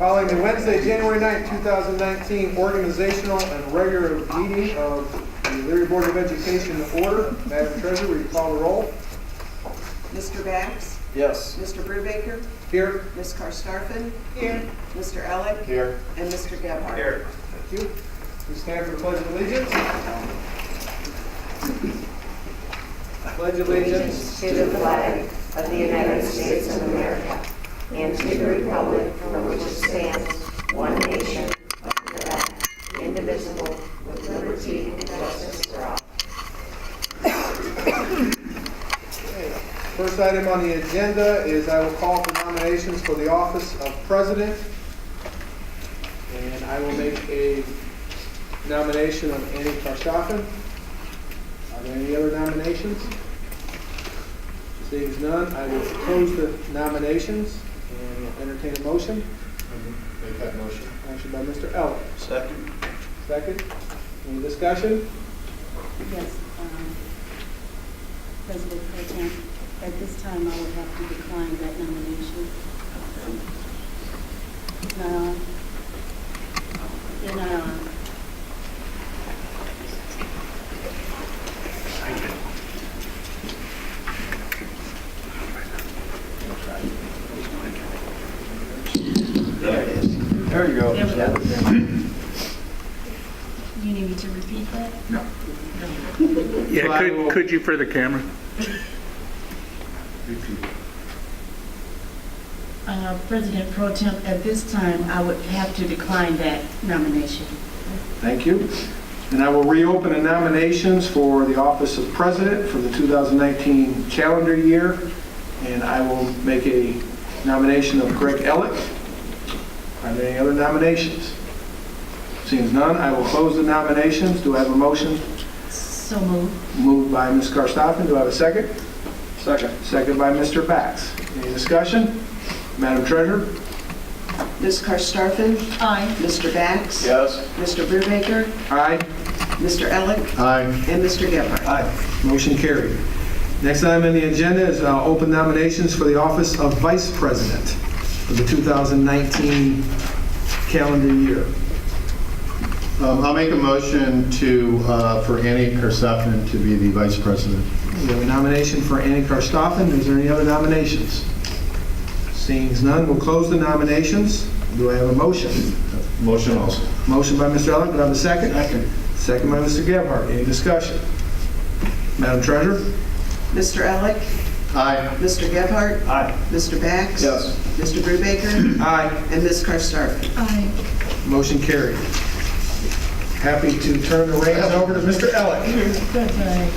Calling the Wednesday, January 9th, 2019 organizational and regular meeting of the Elyria Board of Education to order. Madam Treasurer, will you call the roll? Mr. Bax? Yes. Mr. Brubaker? Here. Ms. Karstarfin? Here. Mr. Elick? Here. And Mr. Gebhardt? Here. Thank you. We stand for the Pledge of Allegiance. Pledge allegiance to the flag of the United States of America and to the republic for which it stands, one nation, under God, indivisible, with liberty and justice for all. First item on the agenda is I will call for nominations for the office of president. And I will make a nomination of Annie Karstarfin. Are there any other nominations? Seeing none, I will close the nominations and will entertain a motion. Make that motion. Motion by Mr. Elliott. Second. Second. Any discussion? Yes, President Pro Tem, at this time I would have to decline that nomination. No. You're not on. There it is. There you go. There we go. You need me to repeat that? No. Yeah, So I will- could you for the camera? Repeat. President Pro Tem, at this time I would have to decline that nomination. Thank you. And I will reopen the nominations for the office of president for the 2019 calendar year. And I will make a nomination of Greg Ellick. Are there any other nominations? Seeing none, I will close the nominations. Do I have a motion? So moved. Moved by Ms. Karstarfin. Do I have a second? Second. Second by Mr. Bax. Any discussion? Madam Treasurer? Ms. Karstarfin? Aye. Mr. Bax? Yes. Mr. Brubaker? Aye. Mr. Elick? Aye. And Mr. Gebhardt? Aye. Motion carried. Next item on the agenda is open nominations for the office of vice president for the 2019 calendar year. I'll make a motion for Annie Karstarfin to be the vice president. We have a nomination for Annie Karstarfin. Is there any other nominations? Seeing none, we'll close the nominations. Do I have a motion? Motion also. Motion by Mr. Elliott. Do I have a second? Second. Second by Mr. Gebhardt. Any discussion? Madam Treasurer? Mr. Elick? Aye. Mr. Gebhardt? Aye. Mr. Bax? Yes. Mr. Brubaker? Aye. And Ms. Karstarfin? Aye. Motion carried. Happy to turn the reins over to Mr. Elliott. Goodbye.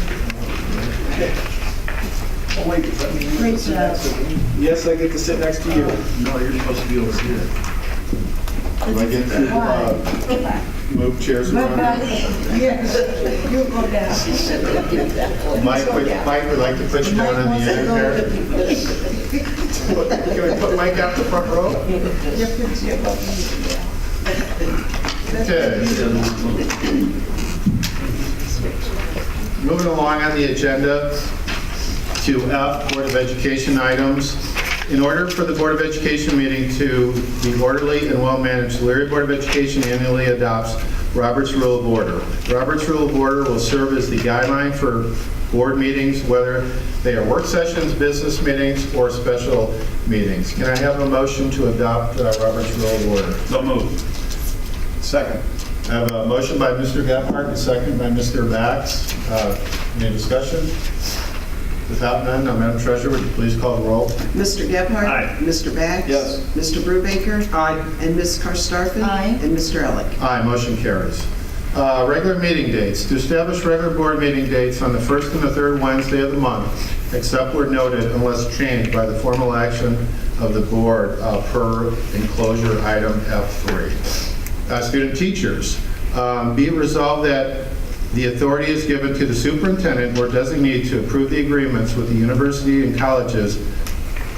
Oh, wait, does that mean you Great get to sit next to me? Yes, I get to sit next to you. No, you're supposed to be over here. Do I get to move chairs around? Yes, you'll go down. Mike would like to put you down on the end there. Can we put Mike out the front row? Okay. Moving along on the agenda to F, Board of Education items. In order for the Board of Education meeting to be orderly and well-managed, the Elyria Board of Education annually adopts Robert's Rule of Order. Robert's Rule of Order will serve as the guideline for board meetings, whether they are work sessions, business meetings, or special meetings. Can I have a motion to adopt Robert's Rule of Order? So moved. Second. I have a motion by Mr. Gebhardt and a second by Mr. Bax. Any discussion? Without none, Madam Treasurer, would you please call the roll? Mr. Gebhardt? Aye. Mr. Bax? Yes. Mr. Brubaker? Aye. And Ms. Karstarfin? Aye. And Mr. Elick? Aye, motion carries. Regular meeting dates. To establish regular board meeting dates on the first and the third Wednesday of the month, except where noted unless changed by the formal action of the board per enclosure item F3. Student teachers, be it resolved that the authority is given to the superintendent or designee to approve the agreements with the university and colleges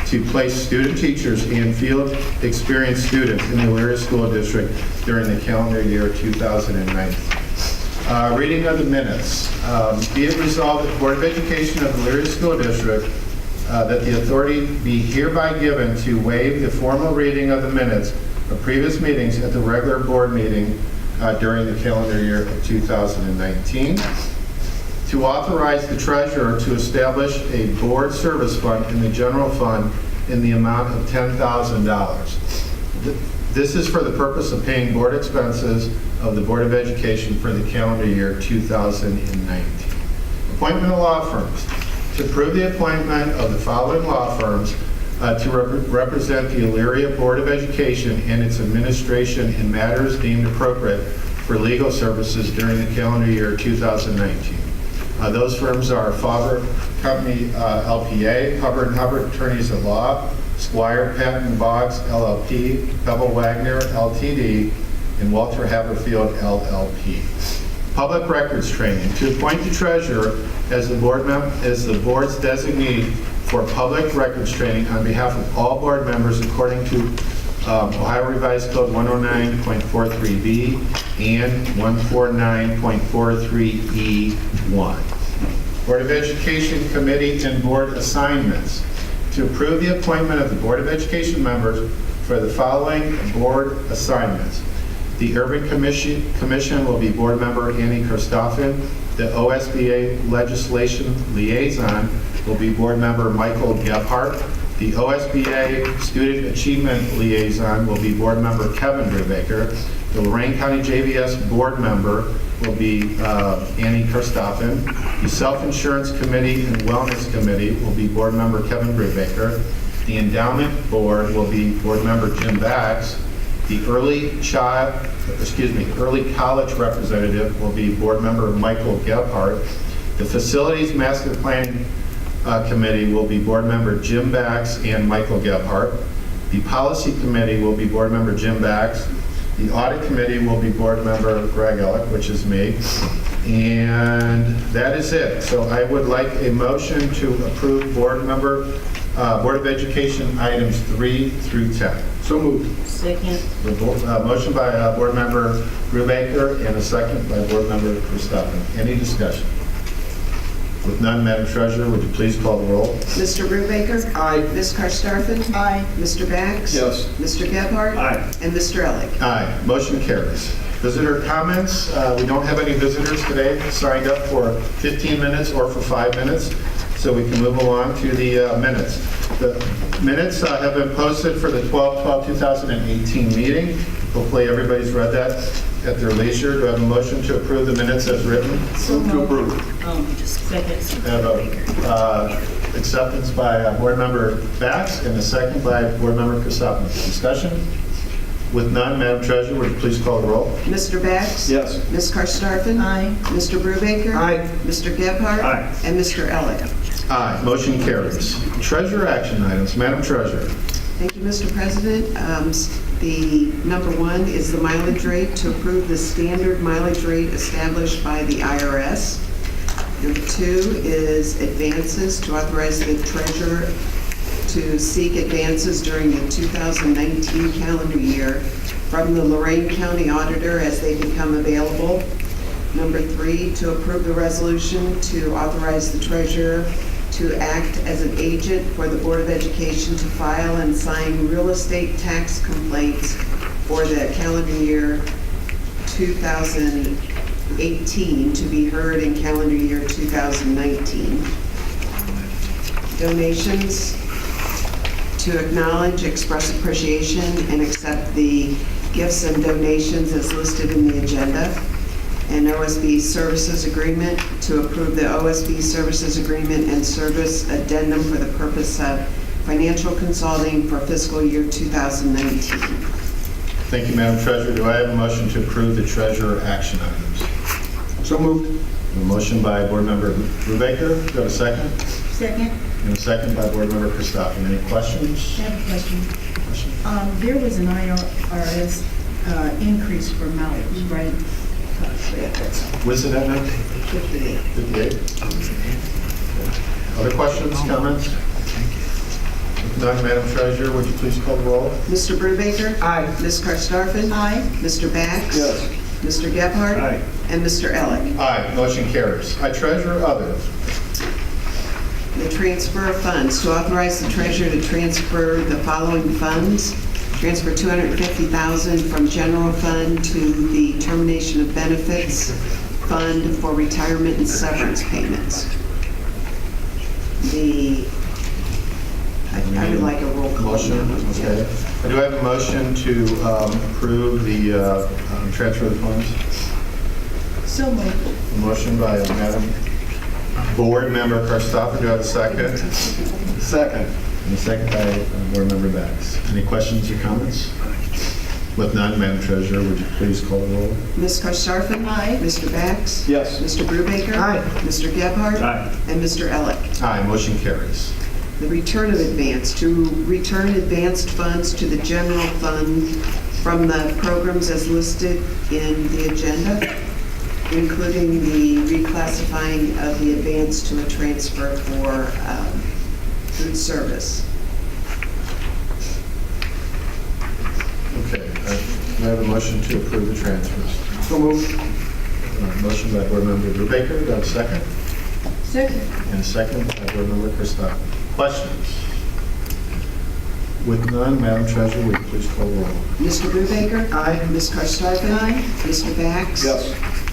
to place student teachers and field experienced students in the Elyria School District during the calendar year 2019. Reading of the minutes. Be it resolved that the Board of Education of the Elyria School District that the authority be hereby given to waive the formal reading of the minutes of previous meetings at the regular board meeting during the calendar year of 2019. To authorize the treasurer to establish a board service fund in the general fund in the amount of $10,000. This is for the purpose of paying board expenses of the Board of Education for the calendar year 2019. Appointment of law firms. To approve the appointment of the following law firms to represent the Elyria Board of Education and its administration in matters deemed appropriate for legal services during the calendar year 2019. Those firms are Faber Company LPA, Hubbard & Hubbard Attorneys at Law, Squire Patton Boggs LLP, Bevel Wagner LTD, and Walter Haberfield LLP. Public records training. To appoint the treasurer as the board's designee for public records training on behalf of all board members according to Ohio Revised Code 109.43B and 149.43E1. Board of Education Committee and Board assignments. To approve the appointment of the Board of Education members for the following board assignments. The Urban Commission will be board member Annie Christoffen. The OSBA Legislation Liaison will be board member Michael Gebhardt. The OSBA Student Achievement Liaison will be board member Kevin Brubaker. The Lorraine County JVS board member will be Annie Christoffen. The Self-Insurance Committee and Wellness Committee will be board member Kevin Brubaker. The Endowment Board will be board member Jim Bax. The Early College Representative will be board member Michael Gebhardt. The Facilities Master Planning Committee will be board member Jim Bax and Michael Gebhardt. The Policy Committee will be board member Jim Bax. The Audit Committee will be board member Greg Ellick, which is me. And that is it. So I would like a motion to approve Board of Education items 3 through 10. So moved. Second. Motion by board member Brubaker and a second by board member Christoffen. Any discussion? With none, Madam Treasurer, would you please call the roll? Mr. Brubaker? Aye. Ms. Karstafen? Aye. Mr. Bax? Yes. Mr. Gebhardt? Aye. And Mr. Elick? Aye. Motion carries. Visitor comments. We don't have any visitors today signed up for 15 minutes or for 5 minutes, so we can move along to the minutes. The minutes have been posted for the 12/12/2018 meeting. Hopefully everybody's read that at their leisure. Do I have a motion to approve the minutes as written? So Move to approve. Second. I have a acceptance by board member Bax and a second by board member Christoffen. Discussion? With none, Madam Treasurer, would you please call the roll? Mr. Bax? Yes. Ms. Karstafen? Aye. Mr. Brubaker? Aye. Mr. Gebhardt? Aye. And Mr. Elick? Aye. Motion carries. Treasurer action items. Madam Treasurer. Thank you, Mr. President. The number one is the mileage rate, to approve the standard mileage rate established by the IRS. Number two is advances, to authorize the treasurer to seek advances during the 2019 calendar year from the Lorraine County Auditor as they become available. Number three, to approve the resolution to authorize the treasurer to act as an agent for the Board of Education to file and sign real estate tax complaints for the calendar year 2018 to be heard in calendar year 2019. Donations, to acknowledge, express appreciation, and accept the gifts and donations as listed in the agenda. And OSB Services Agreement, to approve the OSB Services Agreement and Service Addendum for the purpose of financial consulting for fiscal year 2019. Thank you, Madam Treasurer. Do I have a motion to approve the treasurer action items? So moved. A motion by board member Brubaker. Do I have a second? Second. And a second by board member Christoffen. Any questions? I have a question. There was an IRS increase for mileage, right? Was it at 58? Other questions, comments? If none, Madam Treasurer, would you please call the roll? Mr. Brubaker? Aye. Ms. Karstafen? Aye. Mr. Bax? Yes. Mr. Gebhardt? Aye. And Mr. Elick? Aye. Motion carries. I treasurer other. The transfer of funds, to authorize the treasurer to transfer the following funds. Transfer $250,000 from general fund to the termination of benefits fund for retirement and severance payments. I would like a roll call. Motion, okay. I do have a motion to approve the transfer of the funds. So moved. A motion by Madam Board Member Karstoffen. Do I have a second? Second. And a second by Board Member Bax. Any questions or comments? With none, Madam Treasurer, would you please call the roll? Ms. Karstoffen? Aye. Mr. Bax? Yes. Mr. Brubaker? Aye. Mr. Gebhardt? Aye. And Mr. Elick? Aye, motion carries. The return of advance, to return advanced funds to the general fund from the programs as listed in the agenda, including the reclassifying of the advance to a transfer for food service. Okay, I have a motion to approve the transfers. So moved. Motion by Board Member Brubaker. Do I have a second? Second. And a second by Board Member Karstoffen. Questions? With none, Madam Treasurer, will you please call the roll? Mr. Brubaker? Aye. Ms. Karstoffen? Aye. Mr. Bax? Yes.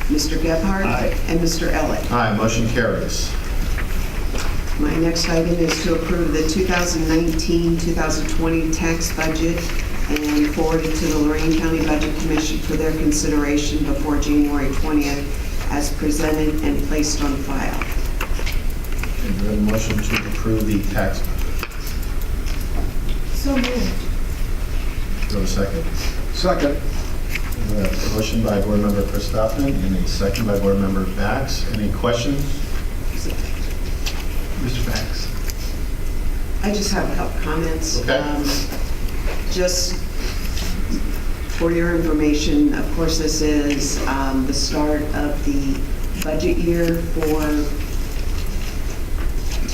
Mr. Gebhardt? Aye. And Mr. Elick? Aye, motion carries. My next item is to approve the 2019-2020 tax budget and forward it to the Lorraine County Budget Commission for their consideration before January 20th as presented and placed on file. And we have a motion to approve the tax budget. So moved. Do I have a second? Second. We have a motion by Board Member Karstoffen and a second by Board Member Bax. Any questions? Mr. Bax. I just have a couple comments. Okay. Just for your information, of course, this is the start of the budget year for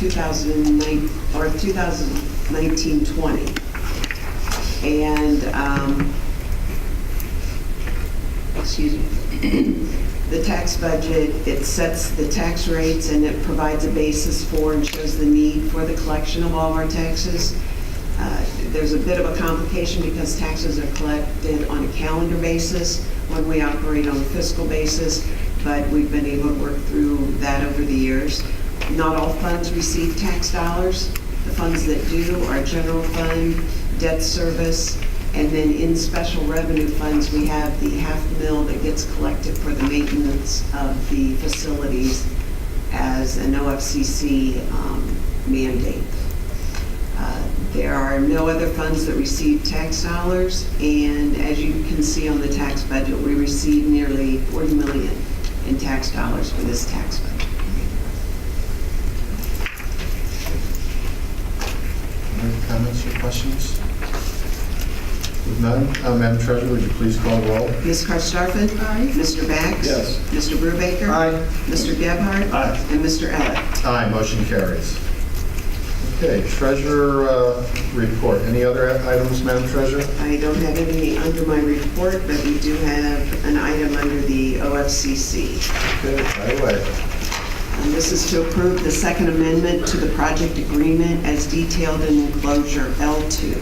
2019-20. And, excuse me, the tax budget, it sets the tax rates and it provides a basis for and shows the need for the collection of all of our taxes. There's a bit of a complication because taxes are collected on a calendar basis when we operate on a fiscal basis, but we've been able to work through that over the years. Not all funds receive tax dollars. The funds that do are general fund, debt service, and then in special revenue funds, we have the $500,000 that gets collected for the maintenance of the facilities as an OFCC mandate. There are no other funds that receive tax dollars, and as you can see on the tax budget, we receive nearly $40 million in tax dollars for this tax budget. Any comments or questions? With none, Madam Treasurer, would you please call the roll? Ms. Karstoffen? Aye. Mr. Bax? Yes. Mr. Brubaker? Aye. Mr. Gebhardt? Aye. And Mr. Elick? Aye, motion carries. Okay, Treasurer report. Any other items, Madam Treasurer? I don't have any under my report, but we do have an item under the OFCC. Okay, by the way. And this is to approve the second amendment to the project agreement as detailed in enclosure L2.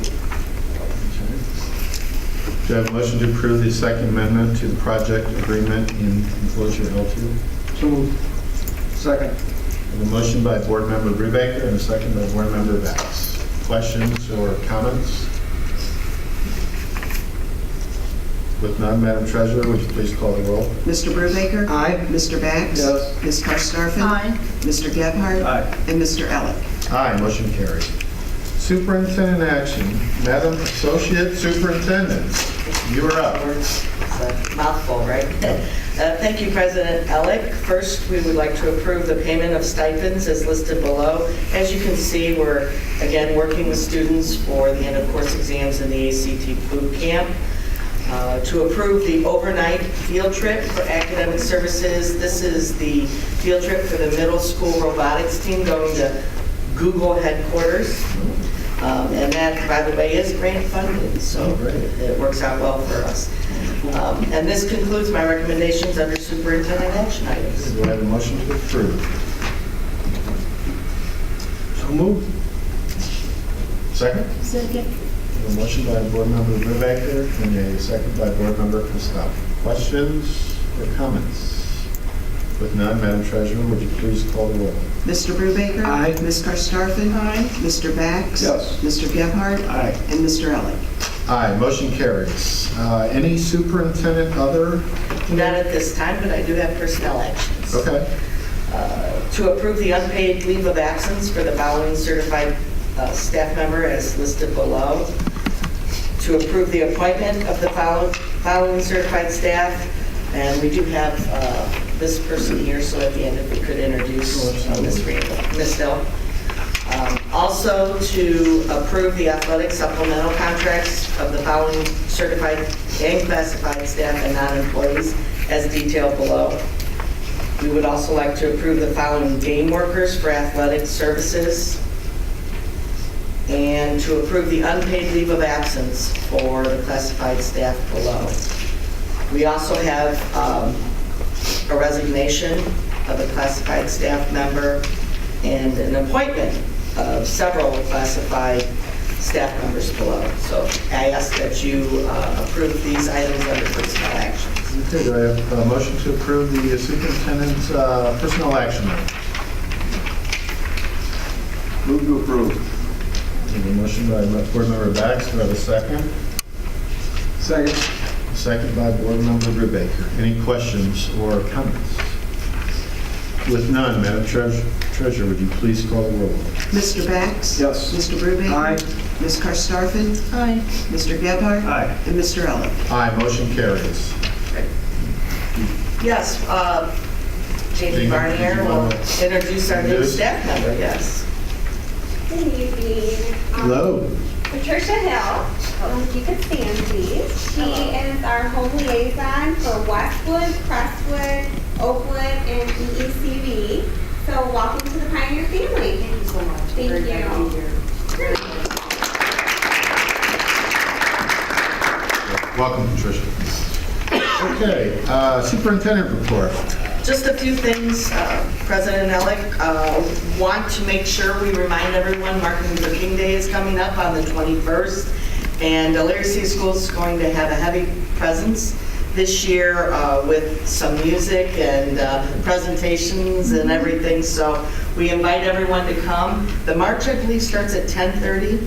Do I have a motion to approve the second amendment to the project agreement in enclosure L2? So moved. Second. A motion by Board Member Brubaker and a second by Board Member Bax. Questions or comments? With none, Madam Treasurer, would you please call the roll? Mr. Brubaker? Aye. Mr. Bax? Yes. Ms. Karstoffen? Aye. Mr. Gebhardt? Aye. And Mr. Elick? Aye, motion carries. Superintendent action. Madam Associate Superintendent, you are up. It's a mouthful, right? Thank you, President Elick. First, we would like to approve the payment of stipends as listed below. As you can see, we're, again, working with students for the end-of-course exams in the ACT boot camp. To approve the overnight field trip for academic services. This is the field trip for the middle school robotics team going to Google headquarters. And that, by the way, is grant funded, so it works out well for us. And this concludes my recommendations under superintendent action items. Do I have a motion to approve? So moved. Second? Second. A motion by Board Member Brubaker and a second by Board Member Costello. Questions or comments? With none, Madam Treasurer, would you please call the roll? Mr. Brubaker? Aye. Ms. Karstafen? Aye. Mr. Bax? Yes. Mr. Gebhardt? Aye. And Mr. Elick? Aye, motion carries. Any superintendent other? Not at this time, but I do have personnel actions. Okay. To approve the unpaid leave of absence for the following certified staff member as listed below. To approve the appointment of the following certified staff. And we do have this person here, so at the end, if we could introduce Ms. Hill. Also, to approve the athletic supplemental contracts of the following certified and classified staff and non-employees as detailed below. We would also like to approve the following game workers for athletic services and to approve the unpaid leave of absence for the classified staff below. We also have a resignation of a classified staff member and an appointment of several classified staff members below. So I ask that you approve these items under personnel actions. Okay, do I have a motion to approve the superintendent's personnel action? Move to approve. I have a motion by Board Member Bax. Do I have a second? Second. Second by Board Member Brubaker. Any questions or comments? With none, Madam Treasurer, would you please call the roll? Mr. Bax? Yes. Mr. Brubaker? Aye. Ms. Karstafen? Aye. Mr. Gebhardt? Aye. And Mr. Elick? Aye, motion carries. Yes, Jamie Barnier will introduce our new staff member, yes. Good evening. Hello. Patricia Hill. If you could stand, please. She is our home liaison for Westwood, Crestwood, Oakwood, and EECV. So welcome to the Pioneer family. Thank you so much. Thank you. Welcome, Patricia. Okay, superintendent report. Just a few things, President Elick. Want to make sure we remind everyone Martin Luther King Day is coming up on the 21st, and Elyria City Schools is going to have a heavy presence this year with some music and presentations and everything. So we invite everyone to come. The march, I believe, starts at 10:30.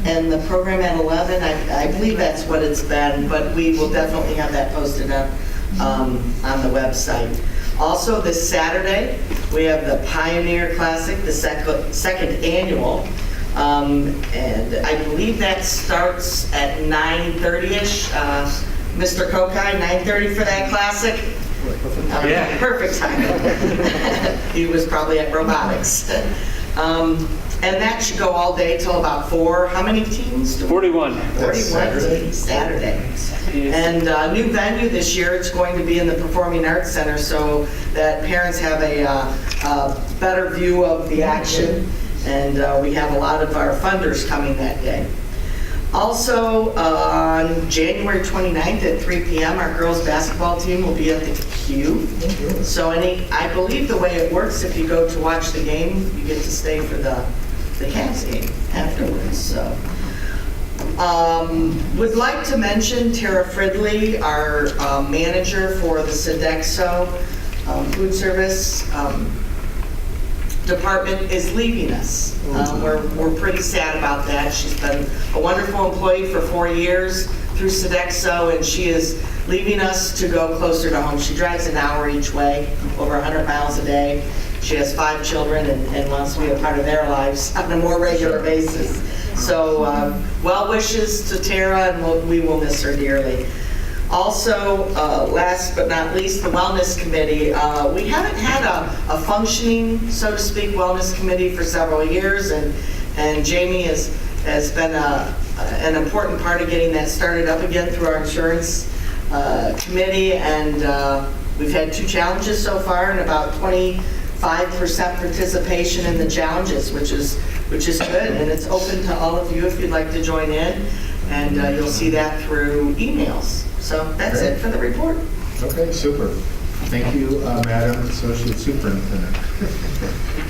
And the program at 11, I believe that's what it's been, but we will definitely have that posted up on the website. Also, this Saturday, we have the Pioneer Classic, the second annual, and I believe that starts at 9:30ish. Mr. Kokai, 9:30 for that classic? Yeah. Perfect time. He was probably at robotics. And that should go all day till about 4. How many teams? 41. 41 teams, Saturday. And new venue this year, it's going to be in the Performing Arts Center so that parents have a better view of the action. And we have a lot of our funders coming that day. Also, on January 29th at 3 p.m., our girls basketball team will be at the Q. So I believe the way it works, if you go to watch the game, you get to stay for the Cavs game afterwards. So, would like to mention Tara Fridley, our manager for the Sodexo food service department, is leaving us. We're pretty sad about that. She's been a wonderful employee for 4 years through Sodexo, and she is leaving us to go closer to home. She drives an hour each way, over 100 miles a day. She has 5 children and wants to be a part of their lives on a more regular basis. So well wishes to Tara, and we will miss her dearly. Also, last but not least, the Wellness Committee. We haven't had a functioning, so to speak, Wellness Committee for several years, and Jamie has been an important part of getting that started up again through our insurance committee, and we've had 2 challenges so far, and about 25% participation in the challenges, which is good, and it's open to all of you if you'd like to join in, and you'll see that through emails. So that's it for the report. Okay, super. Thank you, Madam Associate Superintendent.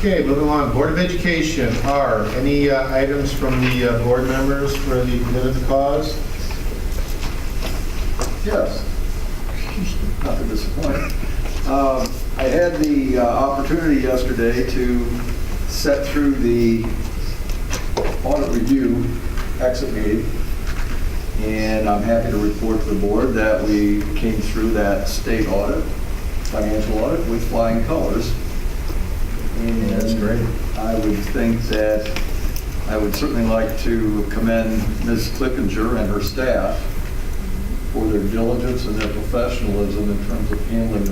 Okay, moving along. Board of Education. Are any items from the board members for the good of the cause? Yes. Not to disappoint. I had the opportunity yesterday to set through the audit review exit meeting, and I'm happy to report to the board that we came through that state audit, financial audit, with flying colors. And That's great. I would think that I would certainly like to commend Ms. Clippinger and her staff for their diligence and their professionalism in terms of handling the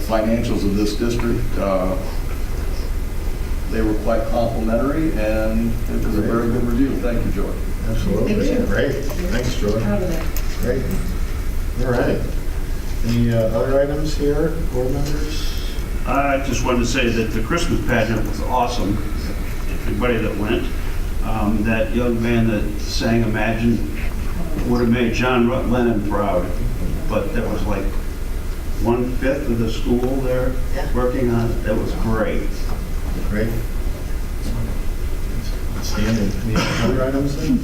financials of this district. They were quite complimentary, and it was a very good review. Thank you, George. Absolutely. Thank you. Great. Thanks, George. Proud of that. Great. All right. Any other items here, board members? I just wanted to say that the Christmas pageant was awesome. Everybody that went, that young man that sang Imagine would have made John Lennon proud, but that was like 1/5 of the school there working on it. That was great. Great. Outstanding. Any other items then?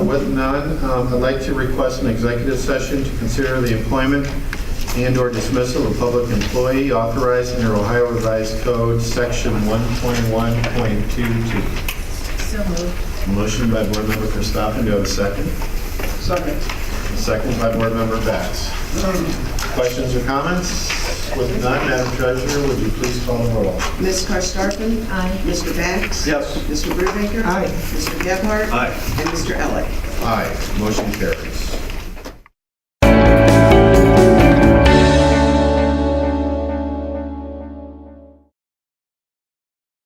With none, I'd like to request an executive session to consider the employment and/or dismissal of a public employee authorized under Ohio Revised Code, Section 1.1.22. So moved. Motion by Board Member Christoffen. Do I have a second? Second. Second by Board Member Bax. Questions or comments? With none, Madam Treasurer, would you please call the roll? Ms. Karstafen? Aye. Mr. Bax? Yes. Mr. Brubaker? Aye. Mr. Gebhardt? Aye. And Mr. Elick? Aye. Motion carries.